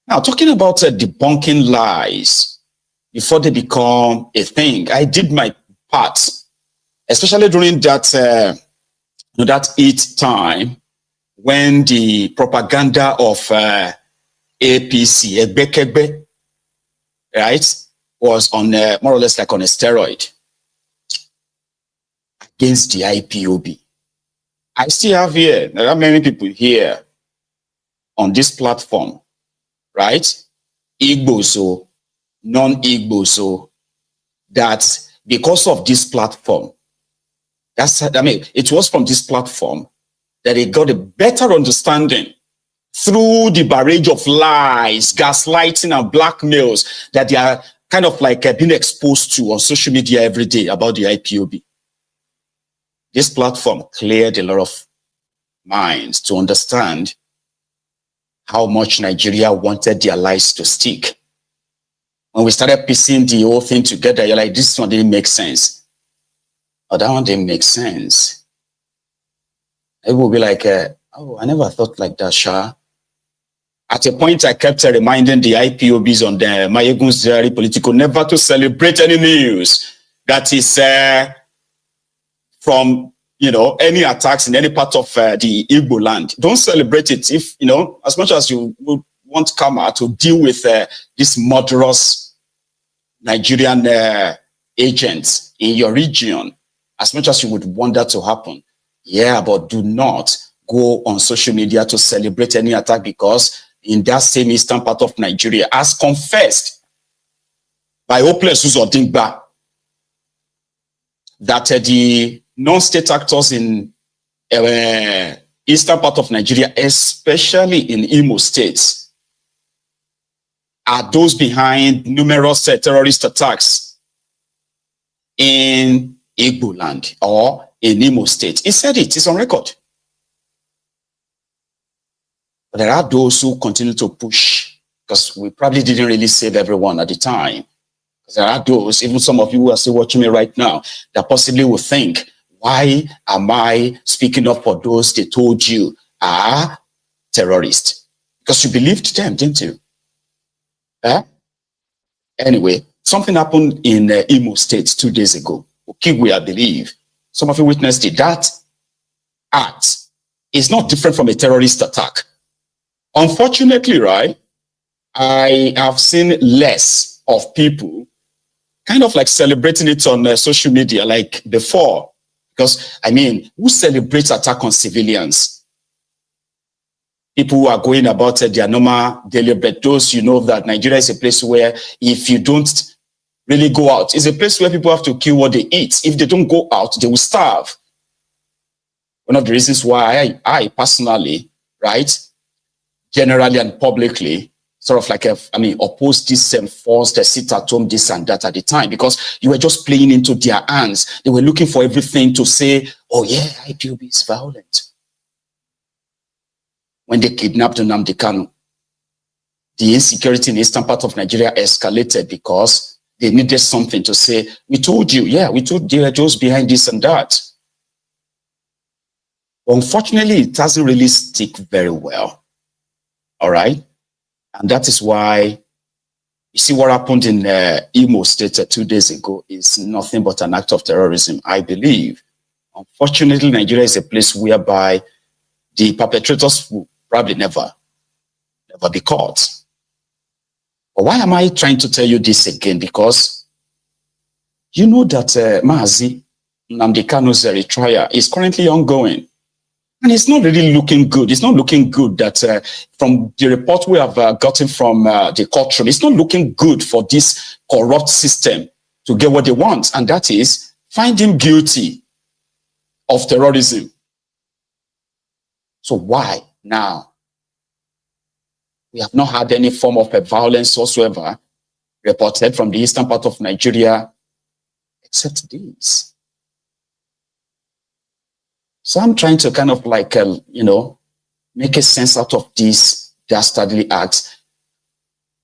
Now, talking about debunking lies before they become a thing, I did my part, especially during that that heat time when the propaganda of APC, Egbekegbe, right, was on more or less like on a steroid against the IPOB. I still have here, there are many people here on this platform, right? Igbo so, non-Igbo so, that because of this platform, it was from this platform that they got a better understanding through the barrage of lies, gaslighting, and blackmails that they are kind of like being exposed to on social media every day about the IPOB. This platform cleared a lot of minds to understand how much Nigeria wanted their lies to stick. When we started piecing the whole thing together, you're like, this one didn't make sense. Oh, that one didn't make sense. It will be like, oh, I never thought like that, Sha. At a point, I kept reminding the IPOBs on the Mayegun's Diary Political never to celebrate any news that is from, you know, any attacks in any part of the Igbo land. Don't celebrate it if, you know, as much as you would want Kama to deal with this murderous Nigerian agents in your region, as much as you would want that to happen. Yeah, but do not go on social media to celebrate any attack, because in that same eastern part of Nigeria, as confessed by Hopeless Uzodingba, that the non-state actors in eastern part of Nigeria, especially in Imo states, are those behind numerous terrorist attacks in Igbo land or in Imo state. He said it, it's on record. But there are those who continue to push, because we probably didn't really save everyone at the time. There are those, even some of you who are still watching me right now, that possibly will think, why am I speaking up for those they told you are terrorists? Because you believed them, didn't you? Anyway, something happened in Imo State 2 days ago. Okigwe, I believe. Some of you witnessed it. That act is not different from a terrorist attack. Unfortunately, right, I have seen less of people kind of like celebrating it on social media like before. Because, I mean, who celebrates attack on civilians? People who are going about their normal daily bread. Those, you know that Nigeria is a place where if you don't really go out, it's a place where people have to kill what they eat. If they don't go out, they will starve. One of the reasons why I personally, right, generally and publicly, sort of like, oppose this forced sit at home, this and that at the time, because you were just playing into their hands. They were looking for everything to say, oh yeah, IPOB is violent. When they kidnapped Nnamdi Kanu, the insecurity in the eastern part of Nigeria escalated because they needed something to say, we told you, yeah, we told you those behind this and that. But unfortunately, it doesn't really stick very well. All right? And that is why you see what happened in Imo State 2 days ago is nothing but an act of terrorism, I believe. Unfortunately, Nigeria is a place whereby the perpetrators will probably never be caught. But why am I trying to tell you this again? Because you know that Mazi Nnamdi Kanu's trial is currently ongoing. And it's not really looking good. It's not looking good that from the report we have gotten from the courtroom, it's not looking good for this corrupt system to get what they want. And that is find him guilty of terrorism. So why now? We have not had any form of violence whatsoever reported from the eastern part of Nigeria, except this. So I'm trying to kind of like, make a sense out of this dastardly act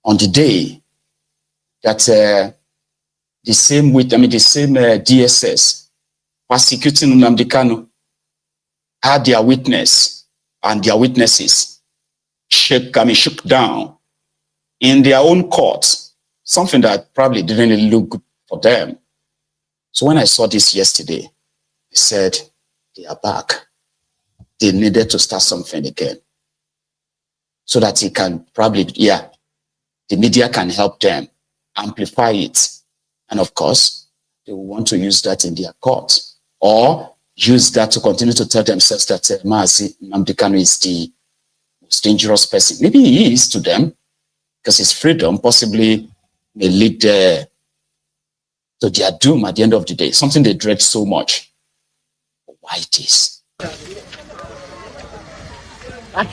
on the day that the same DSS persecuting Nnamdi Kanu had their witness and their witnesses shook down in their own court, something that probably didn't really look good for them. So when I saw this yesterday, I said, they are back. They needed to start something again so that he can probably, the media can help them amplify it. And of course, they will want to use that in their court or use that to continue to tell themselves that Mazi Nnamdi Kanu is the most dangerous person. Maybe he is to them because his freedom possibly may lead to their doom at the end of the day, something they dread so much. But why this? And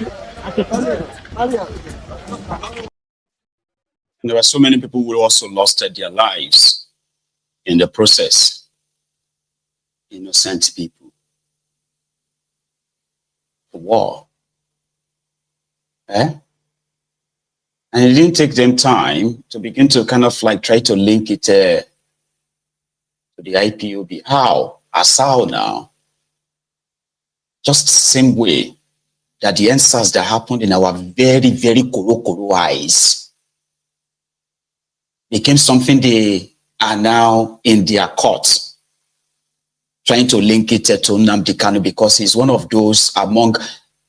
there were so many people who also lost their lives in the process. Innocent people. The war. And it didn't take them time to begin to kind of like try to link it to the IPOB. How? As how now? Just the same way that the EndSARS that happened in our very, very koro eyes became something they are now in their courts trying to link it to Nnamdi Kanu because he's one of those among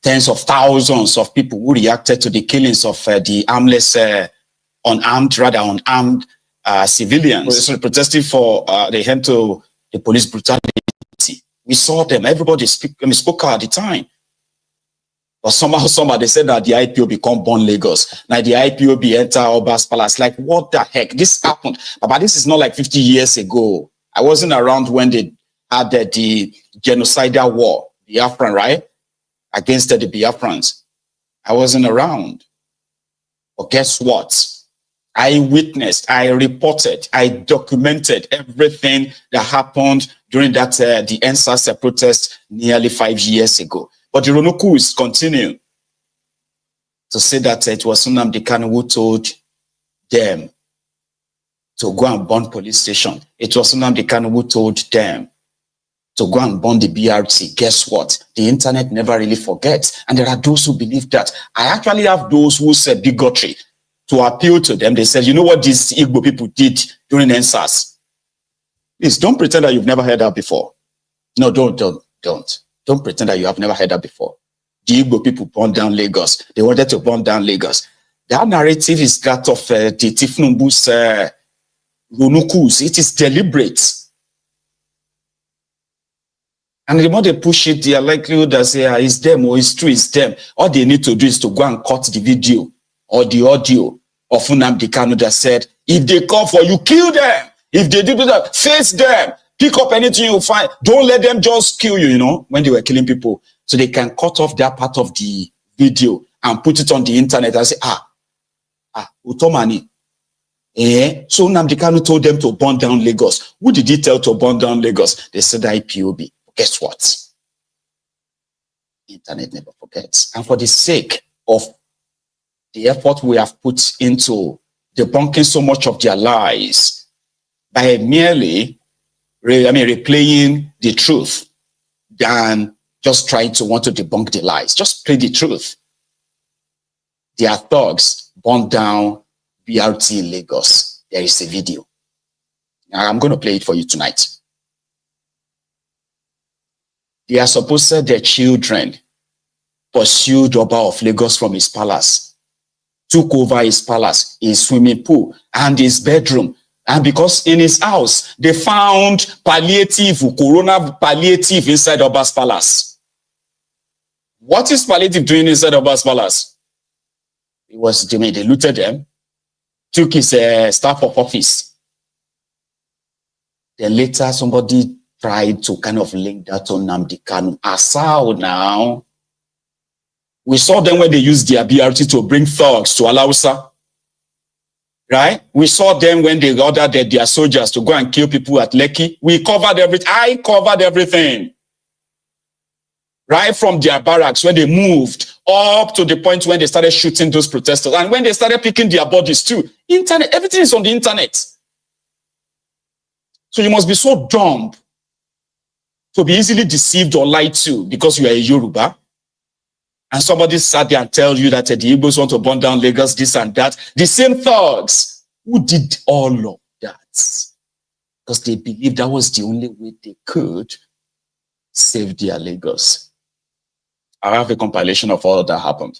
tens of thousands of people who reacted to the killings of the armless, unarmed civilians. So protesting for the end to the police brutality. We saw them. Everybody spoke out at the time. But somehow they said that the IPOB come born Lagos. Now the IPOB enter Oba's palace. Like, what the heck? This happened. But this is not like 50 years ago. I wasn't around when they had the genocidal war, Biafran, right? Against the Biafrans. I wasn't around. But guess what? I witnessed, I reported, I documented everything that happened during that the EndSARS protest nearly 5 years ago. But the Ronoku is continuing to say that it was Nnamdi Kanu who told them to go and burn police station. It was Nnamdi Kanu who told them to go and burn the BRT. Guess what? The internet never really forgets. And there are those who believe that. I actually have those who said bigotry to appeal to them. They said, you know what these Igbo people did during EndSARS? Please don't pretend that you've never heard that before. No, don't. Don't pretend that you have never heard that before. The Igbo people burned down Lagos. They wanted to burn down Lagos. That narrative is that of the Tifnumbu's Ronukus. It is deliberate. And the more they push it, the likelihood that say it's them or it's true, it's them. All they need to do is to go and cut the video or the audio of Nnamdi Kanu that said, if they come for you, kill them. If they do that, face them. Pick up anything you find. Don't let them just kill you, when they were killing people. So they can cut off that part of the video and put it on the internet and say, Utomani. So Nnamdi Kanu told them to burn down Lagos. Who did he tell to burn down Lagos? They said IPOB. Guess what? The internet never forgets. And for the sake of the effort we have put into debunking so much of their lies by merely replaying the truth than just trying to want to debunk the lies. Just play the truth. Their thugs burned down BRT in Lagos. There is a video. Now, I'm going to play it for you tonight. They are supposed to their children pursued Oba of Lagos from his palace, took over his palace, his swimming pool, and his bedroom. And because in his house, they found corona palliative inside Oba's palace. What is palliative doing inside Oba's palace? It was, they looted them, took his staff of office. Then later, somebody tried to kind of link that to Nnamdi Kanu. Asao now. We saw them when they used their BRT to bring thugs to Alausa. Right? We saw them when they ordered their soldiers to go and kill people at Lekki. We covered everything. I covered everything. Right from their barracks when they moved up to the point when they started shooting those protesters. And when they started picking their bodies too. Internet, everything is on the internet. So you must be so dumb to be easily deceived or lied to because you are a Yoruba and somebody sat there and tell you that the Igbos want to burn down Lagos, this and that, the same thugs who did all of that, because they believed that was the only way they could save their Lagos. I have a compilation of all that happened.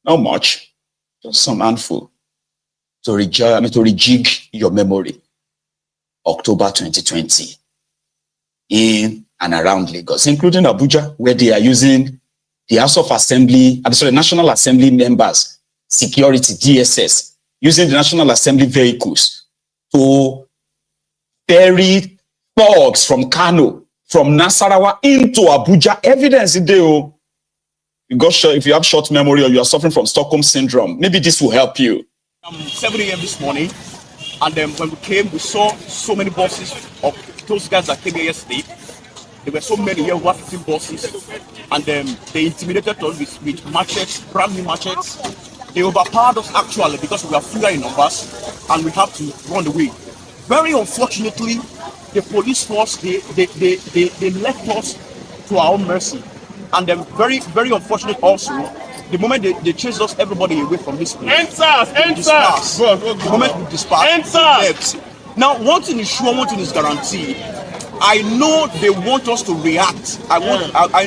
Not much, just some handful to rejig your memory. October 2020, in and around Lagos, including Abuja, where they are using the House of Assembly, National Assembly members, security, DSS, using the National Assembly vehicles to ferry thugs from Kano, from Nasarawa into Abuja. Evidence today. If you have short memory or you are suffering from Stockholm syndrome, maybe this will help you. 7 a.m. this morning, and then when we came, we saw so many buses of those guys that came here yesterday. There were so many here, over 15 buses, and they intimidated us with machetes, brand new machetes. They overpowered us actually because we are fewer in numbers, and we have to run away. Very unfortunately, the police force they left us to our own mercy, and then very unfortunate also. The moment they chased us, everybody away from this place. EndSARS! The moment we dispersed, EndSARS! Now, one thing is sure, one thing is guaranteed. I know they want us to react. I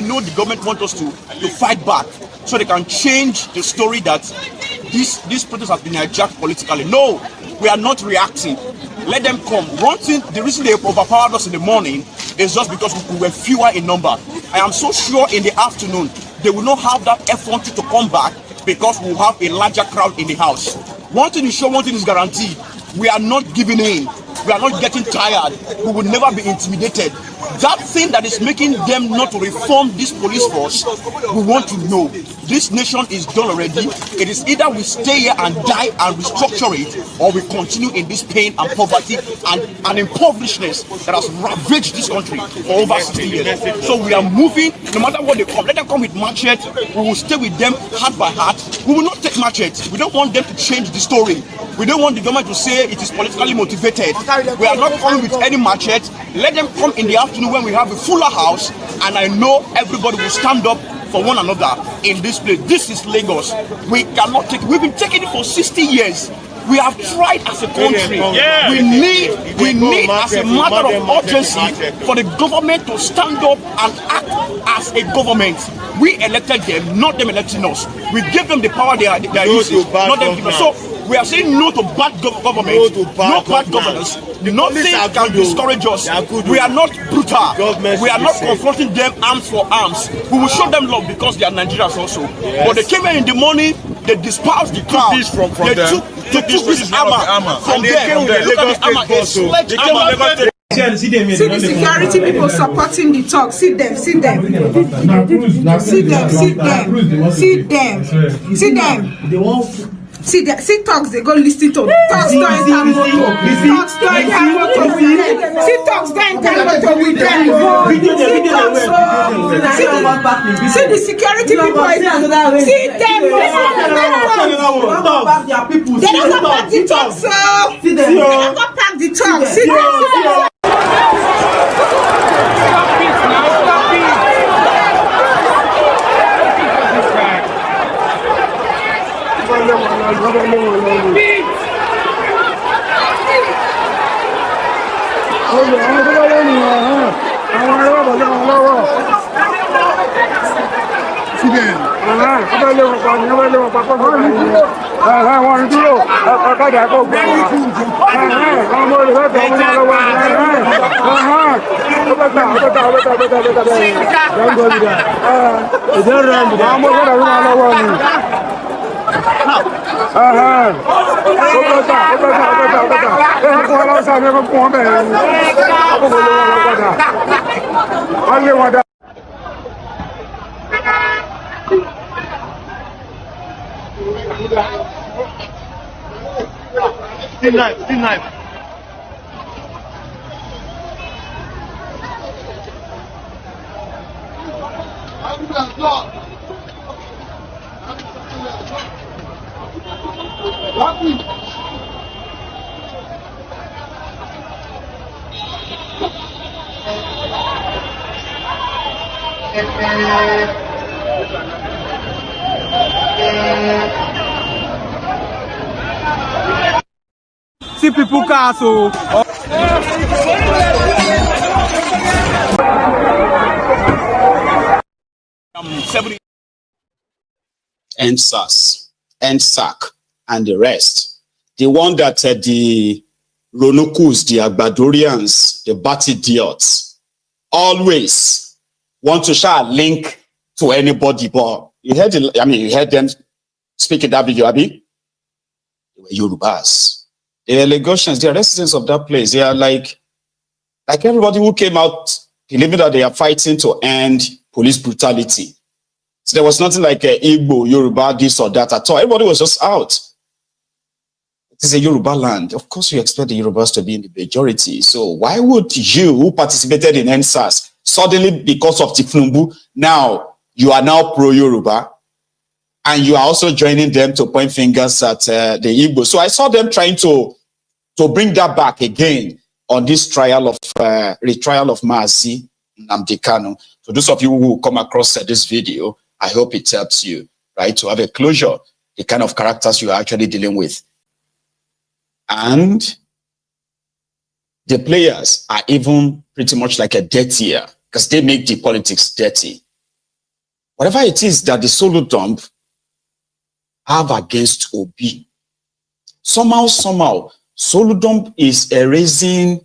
know the government wants us to fight back so they can change the story that this protest has been hijacked politically. No, we are not reacting. Let them come. One thing, the reason they overpowered us in the morning is just because we were fewer in number. I am so sure in the afternoon, they will not have that effort to come back because we will have a larger crowd in the house. One thing is sure, one thing is guaranteed. We are not giving in. We are not getting tired. We will never be intimidated. That thing that is making them not to reform this police force, we want to know. This nation is done already. It is either we stay here and die and restructure it, or we continue in this pain and poverty and impoverishedness that has ravaged this country for over 60 years. So we are moving, no matter what they come. Let them come with machetes. We will stay with them heart by heart. We will not take machetes. We don't want them to change the story. We don't want the government to say it is politically motivated. We are not coming with any machete. Let them come in the afternoon when we have a fuller house, and I know everybody will stand up for one another in this place. This is Lagos. We cannot take it. We've been taking it for 60 years. We have tried as a country. We need as a matter of urgency for the government to stand up and act as a government. We elected them, not them electing us. We gave them the power they are using, not them. So we are saying no to bad government, no bad governance. Nothing can discourage us. We are not brutal. We are not confronting them arms for arms. We will show them love because they are Nigerians also. But they came here in the morning, they dispersed the crowd. They took this armor from them. Look at the armor, a sledgehammer. See the security people supporting the talk. See them. See them. See talks, they go listen to talks to enter motor. Talks to enter motor with them. See talks to enter motor with them. See the security people. See them. They don't go back the talks. They don't go back the talks. See them. Still knife. See people cars, so. EndSARS, EndSAC, and the rest. The one that the Ronokus, the Agbadorians, the Bat idiots, always want to share a link to anybody. But you heard, you heard them speak in that video, Abi? They were Yorubas. The allegations, they are residents of that place. They are like everybody who came out believing that they are fighting to end police brutality. So there was nothing like Igbo, Yoruba, this or that at all. Everybody was just out. It is a Yoruba land. Of course, you expect the Yorubas to be in the majority. So why would you, who participated in EndSARS, suddenly, because of Tifnumbu, now you are now pro-Yoruba, and you are also joining them to point fingers at the Igbo? So I saw them trying to bring that back again on this trial of retrial of Mazi Nnamdi Kanu. So those of you who come across this video, I hope it helps you, right, to have a closure, the kind of characters you are actually dealing with. And the players are even pretty much like a dirtier, because they make the politics dirty. Whatever it is that the Soludo have against Obi, somehow, Soludo is erasing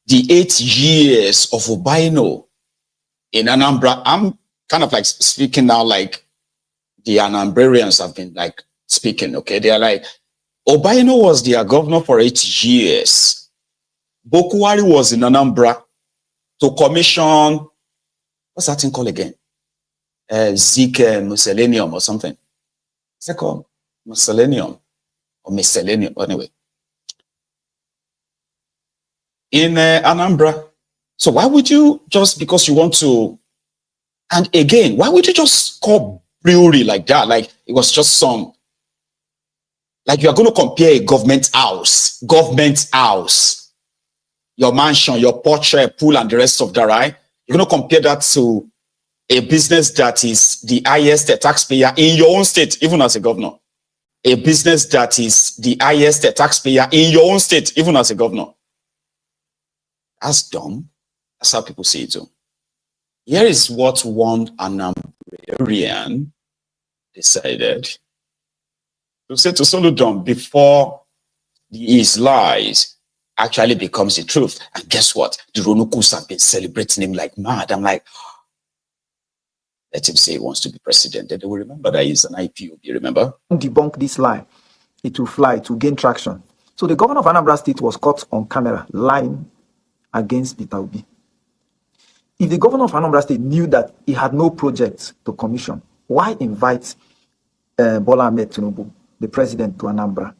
the 8 years of Obaino in Anambra. I'm kind of like speaking now like the Anambrarians have been like speaking, okay? They are like, Obaino was their governor for 8 years. Bokuwari was in Anambra to commission, what's that thing called again? Zeke Miscellaneum or something. What's it called? Miscellaneum or Miscellaneum, anyway. In Anambra. So why would you just, because you want to, and again, why would you just call brewery like that? Like it was just some, like you are going to compare a government house, your mansion, your portrait, pool, and the rest of that, right? You're going to compare that to a business that is the highest taxpayer in your own state, even as a governor. A business that is the highest taxpayer in your own state, even as a governor. That's dumb. That's how people say it too. Here is what one Anambrarian decided to say to Soludo before his lies actually becomes the truth. And guess what? The Ronukus have been celebrating him like mad. I'm like, let him say he wants to be president. Then they will remember that he's an IPOB, remember? Debunk this lie. It will fly, to gain traction. So the governor of Anambra State was caught on camera lying against Peter Obi. If the governor of Anambra State knew that he had no project to commission, why invite Bola Ahmed Tinubu, the president, to Anambra?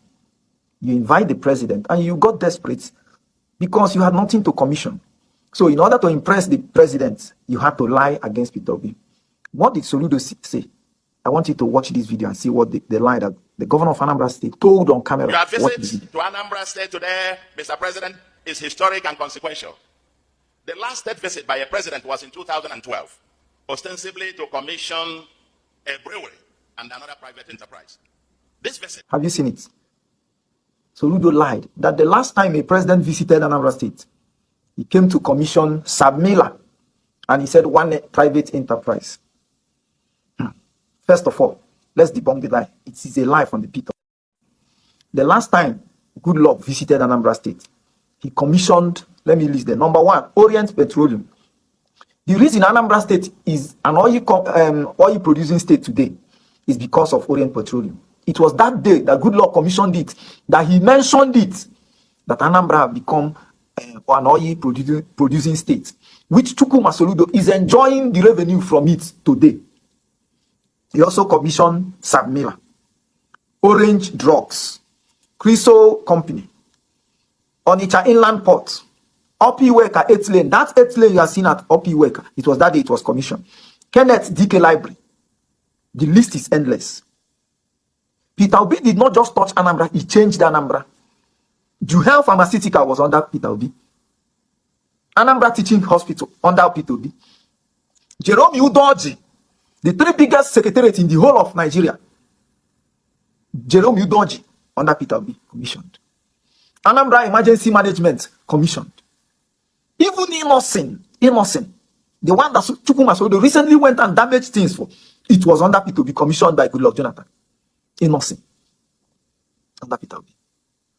You invite the president and you got desperate because you had nothing to commission. So in order to impress the president, you had to lie against Peter Obi. What did Soludo say? I want you to watch this video and see what the lie that the governor of Anambra State told on camera. Your visit to Anambra State today, Mr. President, is historic and consequential. The last state visit by a president was in 2012, ostensibly to commission a brewery and another private enterprise. This visit... Have you seen it? Soludo lied that the last time a president visited Anambra State, he came to commission Sabmila, and he said one private enterprise. First of all, let's debunk the lie. It is a lie from the pit. The last time Goodluck visited Anambra State, he commissioned, let me list them. Number one, Orient Petroleum. The reason Anambra State is an oil producing state today is because of Orient Petroleum. It was that day that Goodluck commissioned it, that he mentioned it, that Anambra have become an oil producing state, which Chukwuma Soludo is enjoying the revenue from it today. He also commissioned Sabmila, Orange Drugs, Criso Company, Onitsha Inland Port, Opiweka 8 lane. That 8 lane you are seeing at Opiweka, it was that day it was commissioned. Kenneth DK Library. The list is endless. Peter Obi did not just touch Anambra, he changed Anambra. Juhel Pharmaceutical was under Peter Obi. Anambra Teaching Hospital under Peter Obi. Jerome Udoji, the 3 biggest secretariats in the whole of Nigeria, Jerome Udonji, under Peter Obi, commissioned. Anambra Emergency Management, commissioned. Even Innocent, the one that Chukwuma Soludo recently went and damaged things for, it was under Peter Obi, commissioned by Goodluck Jonathan. Innocent, under Peter Obi.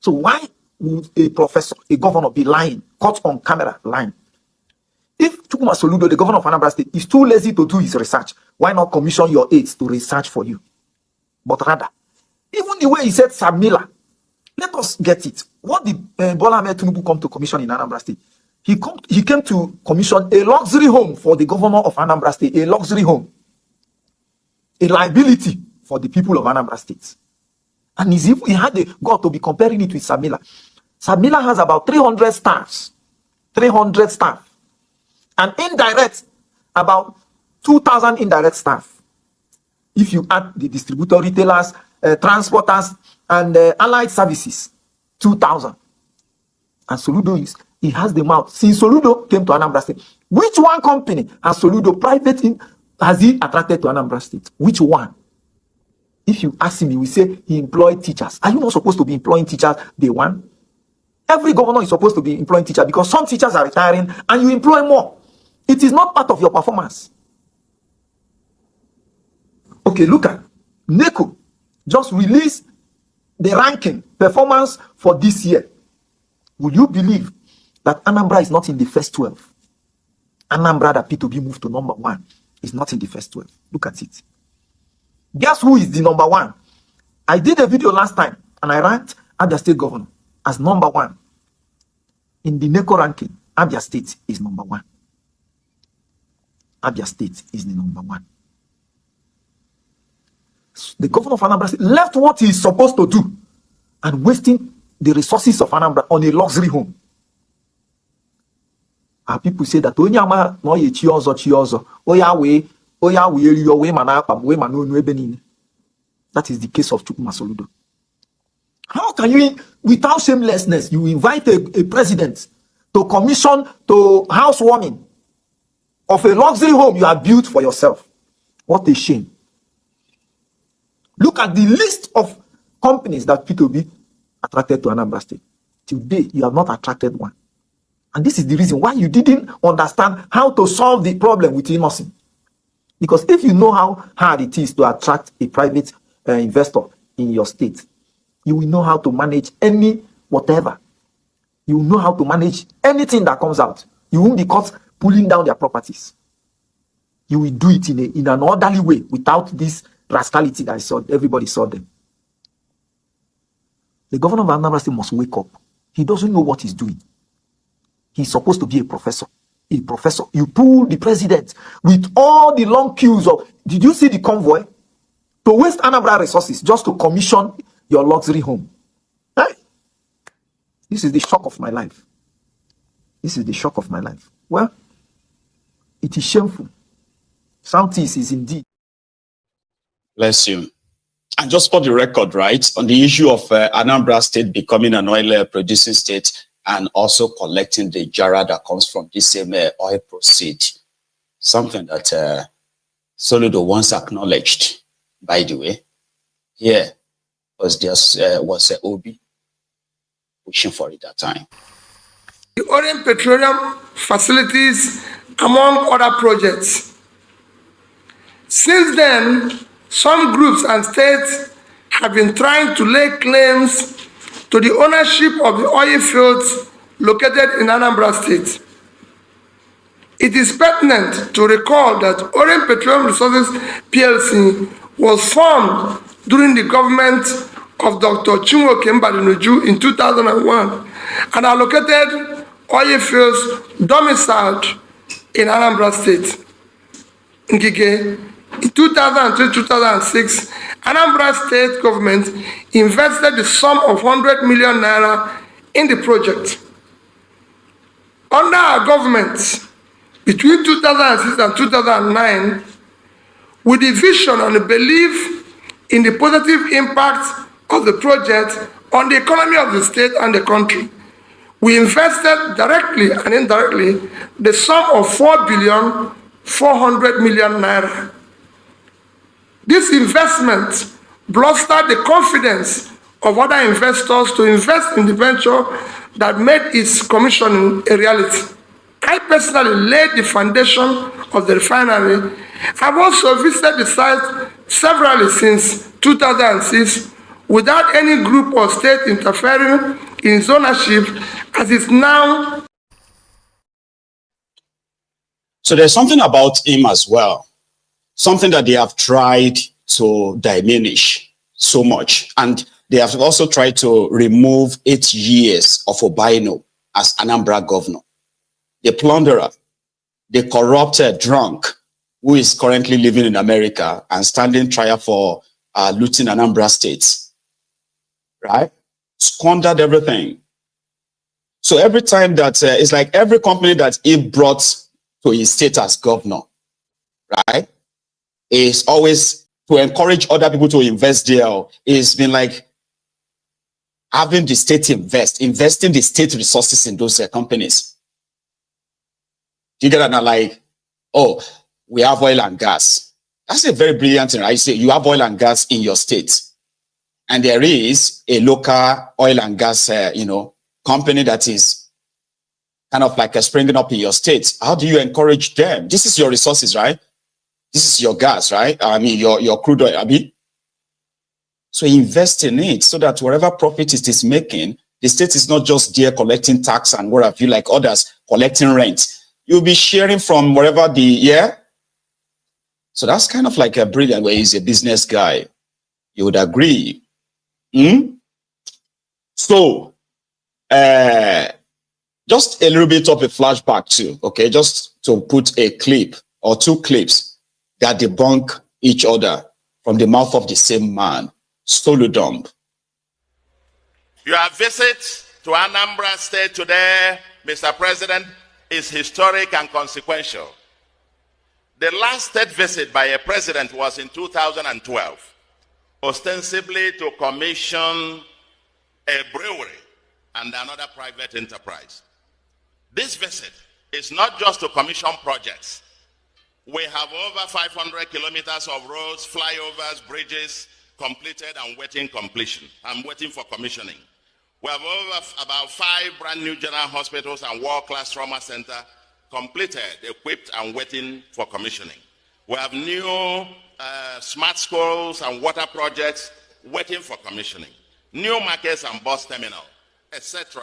So why would a professor, a governor, be lying, caught on camera lying? If Chukwuma Soludo, the governor of Anambra State, is too lazy to do his research, why not commission your aides to research for you? But rather, even the way he said Samila, let us get it. What did Bola Ahmed Tinubu come to commission in Anambra State? He came to commission a luxury home for the governor of Anambra State, a luxury home, a liability for the people of Anambra State. And he had the God to be comparing it with Samila. Samila has about 300 staffs. 300 staff. And indirect, about 2,000 indirect staff. If you add the distributor, retailers, transporters, and allied services, 2,000. And Soludo he has the mouth. Since Soludo came to Anambra State, which one company has Soludo private has he attracted to Anambra State? Which one? If you ask him, he will say he employed teachers. Are you not supposed to be employing teachers day one? Every governor is supposed to be employing teachers because some teachers are retiring and you employ more. It is not part of your performance. Okay, look at NECO just released the ranking performance for this year. Will you believe that Anambra is not in the first 12? Anambra, that Peter Obi moved to number 1, is not in the first 12. Look at it. Guess who is the number 1? I did a video last time and I ranked Abia State Governor as number 1. In the NECO ranking, Abia State is number 1. Abia State is the number 1. The governor of Anambra State left what he is supposed to do and wasting the resources of Anambra on a luxury home. Our people say that Onyama no ye chiozo that is the case of Chukwuma Soludo. How can you, without shamelessness, you invite a president to commission to housewarming of a luxury home you have built for yourself? What a shame. Look at the list of companies that Peter Obi attracted to Anambra State. Today, you have not attracted one. And this is the reason why you didn't understand how to solve the problem with Innocent. Because if you know how hard it is to attract a private investor in your state, you will know how to manage any whatever. You will know how to manage anything that comes out. You won't be caught pulling down their properties. You will do it in an orderly way without this rascality that everybody saw them. The governor of Anambra State must wake up. He doesn't know what he's doing. He's supposed to be a professor. A professor. You pull the president with all the long queues of, did you see the convoy? To waste Anambra resources just to commission your luxury home. Hey, this is the shock of my life. This is the shock of my life. Well, it is shameful. Southeast is indeed. Bless you. And just for the record, right, on the issue of Anambra State becoming an oil producing state and also collecting the jara that comes from this same oil proceed, something that Soludo once acknowledged, by the way. Here was Obi pushing for it that time. The Orient Petroleum facilities, among other projects. Since then, some groups and states have been trying to lay claims to the ownership of the oil fields located in Anambra State. It is pertinent to recall that Orient Petroleum Resources PLC was formed during the government of Dr. Chinwoke Mbadinuju in 2001 and are located oil fields domiciled in Anambra State. Ngige. In 2003-2006, Anambra State government invested the sum of 100 million naira in the project. Under our government, between 2006 and 2009, with the vision and the belief in the positive impact of the project on the economy of the state and the country, we invested directly and indirectly the sum of 4,400,000,000 naira. This investment blustered the confidence of other investors to invest in the venture that made its commissioning a reality. I personally laid the foundation of the refinery. I've also visited the site severally since 2006 without any group or state interfering in its ownership as it's now. So there's something about him as well, something that they have tried to diminish so much. And they have also tried to remove 8 years of Obaino as Anambra governor. The plunderer, the corrupted drunk who is currently living in America and standing trial for looting Anambra State, right? Squandered everything. So every time that, it's like every company that he brought to his state as governor, right, is always to encourage other people to invest there. It's been like having the state investing the state resources in those companies. You get that now, like, oh, we have oil and gas. That's a very brilliant thing, right? You say you have oil and gas in your state, and there is a local oil and gas, company that is kind of like springing up in your state. How do you encourage them? This is your resources, right? This is your gas, right? I mean, your crude oil, Abi. So invest in it so that whatever profit it is making, the state is not just there collecting tax and what have you, like others collecting rent. You'll be sharing from wherever So that's kind of like a brilliant way. He's a business guy. You would agree. So, just a little bit of a flashback too, okay? Just to put a clip or 2 clips that debunk each other from the mouth of the same man, Soludo. Your visit to Anambra State today, Mr. President, is historic and consequential. The last state visit by a president was in 2012, ostensibly to commission a brewery and another private enterprise. This visit is not just to commission projects. We have over 500 kilometers of roads, flyovers, bridges completed and waiting completion. I'm waiting for commissioning. We have about 5 brand new general hospitals and world-class trauma center completed, equipped, and waiting for commissioning. We have new smart schools and water projects waiting for commissioning. New markets and bus terminal, etc.,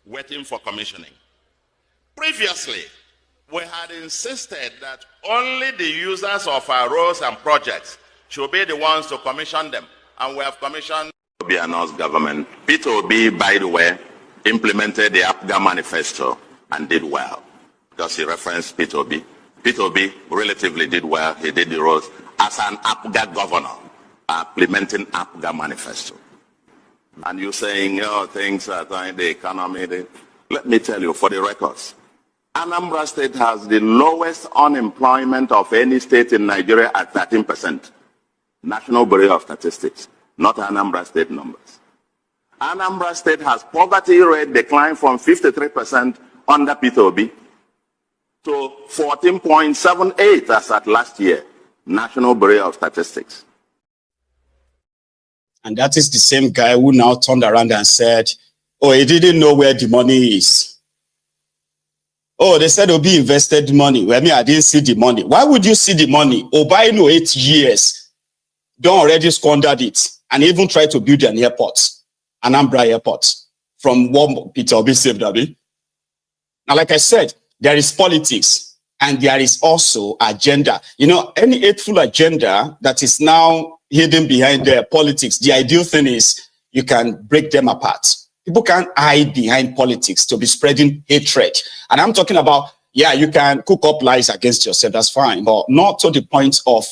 waiting for commissioning. Previously, we had insisted that only the users of our roads and projects should be the ones to commission them, and we have commissioned Obi announced government. Peter Obi, by the way, implemented the APGA manifesto and did well, because he referenced Peter Obi. Peter Obi relatively did well. He did the roads as an APGA governor, implementing APGA manifesto. And you're saying, things are in the economy. Let me tell you, for the records, Anambra State has the lowest unemployment of any state in Nigeria at 13%. National Bureau of Statistics, not Anambra State numbers. Anambra State has poverty rate declined from 53% under Peter Obi to 14.78 as at last year, National Bureau of Statistics. And that is the same guy who now turned around and said, oh, he didn't know where the money is. Oh, they said Obi invested money. Well, I didn't see the money. Why would you see the money? Obi, 8 years, don't already squandered it, and even tried to build an airport, Anambra Airport, from what Peter Obi saved, Abi. Now, like I said, there is politics, and there is also agenda. Any hateful agenda that is now hidden behind the politics, the ideal thing is you can break them apart. People can't hide behind politics to be spreading hatred. And I'm talking about, you can cook up lies against yourself, that's fine, but not to the point of,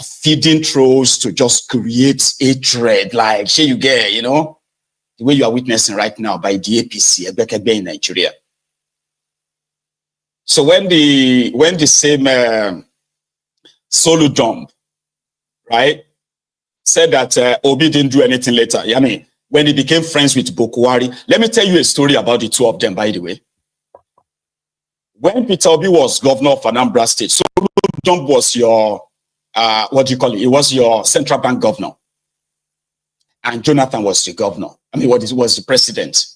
feeding trolls to just create hatred, like, you get, the way you are witnessing right now by the APC, Ebekebe in Nigeria. So when the same Soludo, right, said that Obi didn't do anything later, when he became friends with Bokwari. Let me tell you a story about the two of them, by the way. When Peter Obi was governor of Anambra State, Soludo was your what do you call it? It was your central bank governor. And Jonathan was the governor. I mean, was the president.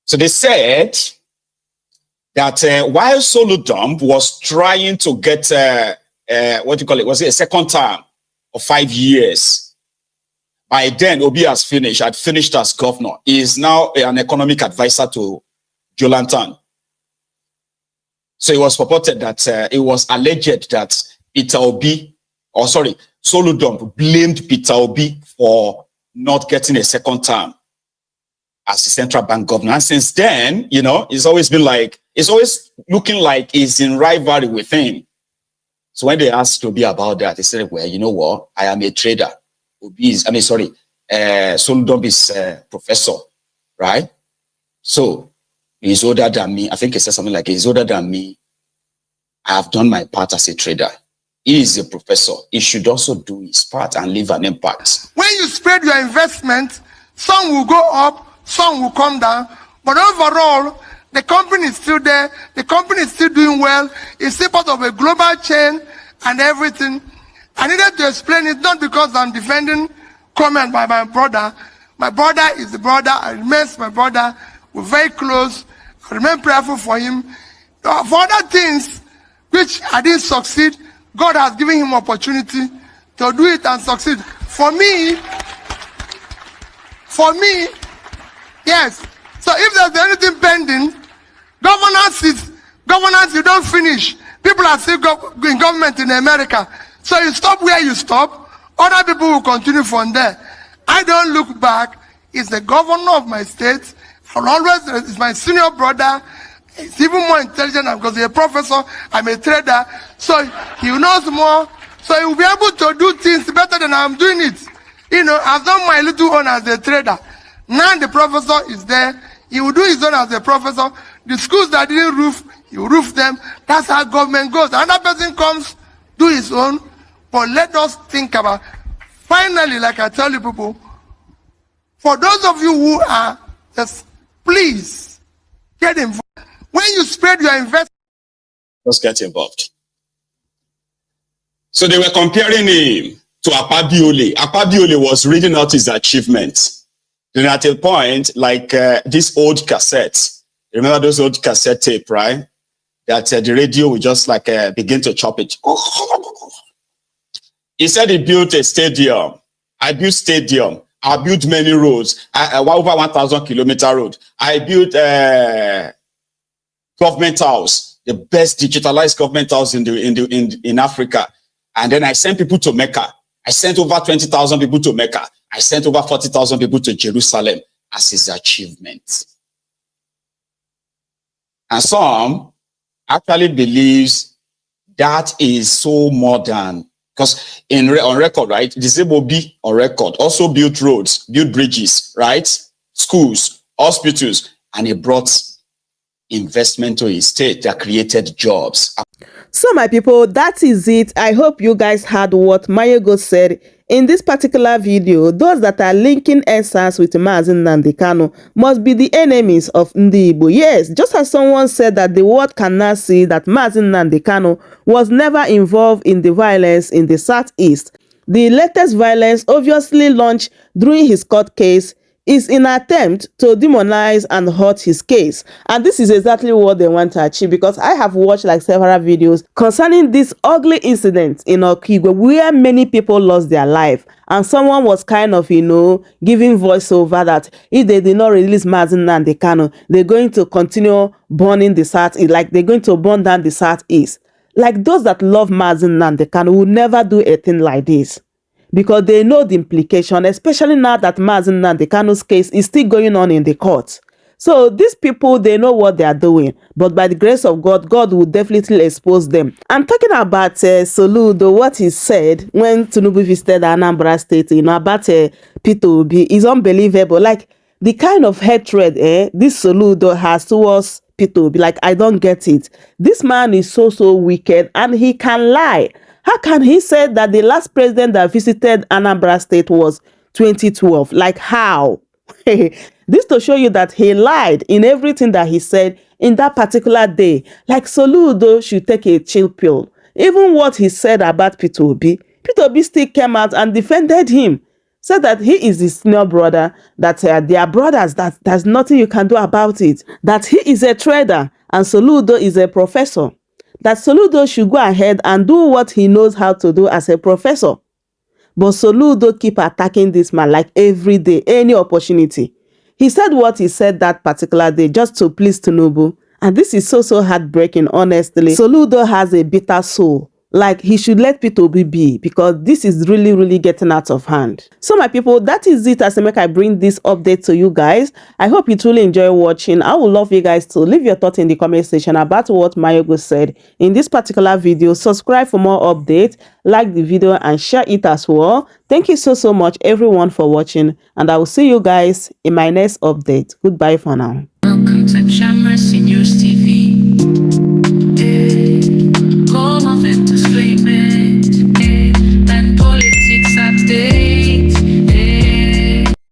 So they said that while Soludo was trying to get, what do you call it? Was it a second term of 5 years? By then, Obi had finished as governor. He is now an economic advisor to Jonathan. So it was purported that it was alleged that Peter Obi, Soludo blamed Peter Obi for not getting a second term as the central bank governor. And since then, you know, it's always looking like he's in rivalry with him. So when they asked Obi about that, he said, well, you know what? I am a trader. Soludo is a professor, right? So he's older than me. I think he said something like, he's older than me. I have done my part as a trader. He is a professor. He should also do his part and leave an impact. When you spread your investment, some will go up, some will come down. But overall, the company is still there. The company is still doing well. It's still part of a global chain and everything. I needed to explain it, not because I'm defending comment by my brother. My brother is the brother. I remain my brother. We're very close. I remain prayerful for him. For other things which I didn't succeed, God has given him opportunity to do it and succeed. For me, yes. So if there's anything pending, governance, you don't finish. People are still in government in America. So you stop where you stop, other people will continue from there. I don't look back. He's the governor of my state. He's my senior brother. He's even more intelligent because he's a professor. I'm a trader. So he knows more. So he will be able to do things better than I'm doing it. You know, I've done my little own as a trader. Now the professor is there. He will do his own as a professor. The schools that didn't roof, he will roof them. That's how government goes. Another person comes, do his own. But let us think about, finally, like I tell you people, for those of you who are, just please get involved. When you spread your investment, just get involved. So they were comparing him to Akpabio. Akpabio was reading out his achievements. Then at a point, like this old cassette, remember those old cassette tape, right? That the radio would just like begin to chop it. He said he built a stadium. I built stadium. I built many roads. Over 1,000 kilometer road. I built government house, the best digitalized government house in Africa. And then I sent people to Mecca. I sent over 20,000 people to Mecca. I sent over 40,000 people to Jerusalem as his achievement. And some actually believes that is so modern. Because on record, right? Disabled Obi on record also built roads, built bridges, right? Schools, hospitals, and he brought investment to his state that created jobs. So my people, that is it. I hope you guys heard what Mayego said in this particular video. Those that are linking EndSARS with Mazi Nnamdi Kanu must be the enemies of Ndi Igbo. Yes, just as someone said that the world cannot see that Mazi Nnamdi Kanu was never involved in the violence in the Southeast. The latest violence obviously launched during his court case is in an attempt to demonize and hurt his case. And this is exactly what they want to achieve, because I have watched like several videos concerning this ugly incident in Okigwe where many people lost their life. And someone was kind of, you know, giving voiceover that if they did not release Mazi Nnamdi Kanu, they're going to continue burning the Southeast, like they're going to burn down the Southeast. Like those that love Mazi Nnamdi Kanu will never do a thing like this, because they know the implication, especially now that Mazi Nnamdi Kanu's case is still going on in the court. So these people, they know what they are doing, but by the grace of God, God will definitely expose them. I'm talking about Soludo, what he said when Tinubu visited Anambra State, you know, about Peter Obi is unbelievable. Like the kind of hatred this Soludo has towards Peter Obi, like I don't get it. This man is so wicked and he can lie. How can he say that the last president that visited Anambra State was 2012? Like how? This to show you that he lied in everything that he said in that particular day. Like Soludo should take a chill pill. Even what he said about Peter Obi still came out and defended him. Said that he is his senior brother, that they are brothers, that there's nothing you can do about it. That he is a trader and Soludo is a professor. That Soludo should go ahead and do what he knows how to do as a professor. But Soludo keep attacking this man like every day, any opportunity. He said what he said that particular day just to please Tinubu. And this is so heartbreaking, honestly. Soludo has a bitter soul. Like, he should let Peter Obi be, because this is really getting out of hand. So my people, that is it as I make I bring this update to you guys. I hope you truly enjoy watching. I would love you guys to leave your thoughts in the comment section about what Mayogo said in this particular video. Subscribe for more updates, like the video and share it as well. Thank you so much everyone for watching, and I will see you guys in my next update. Goodbye for now. Welcome to Shamra Seniors TV.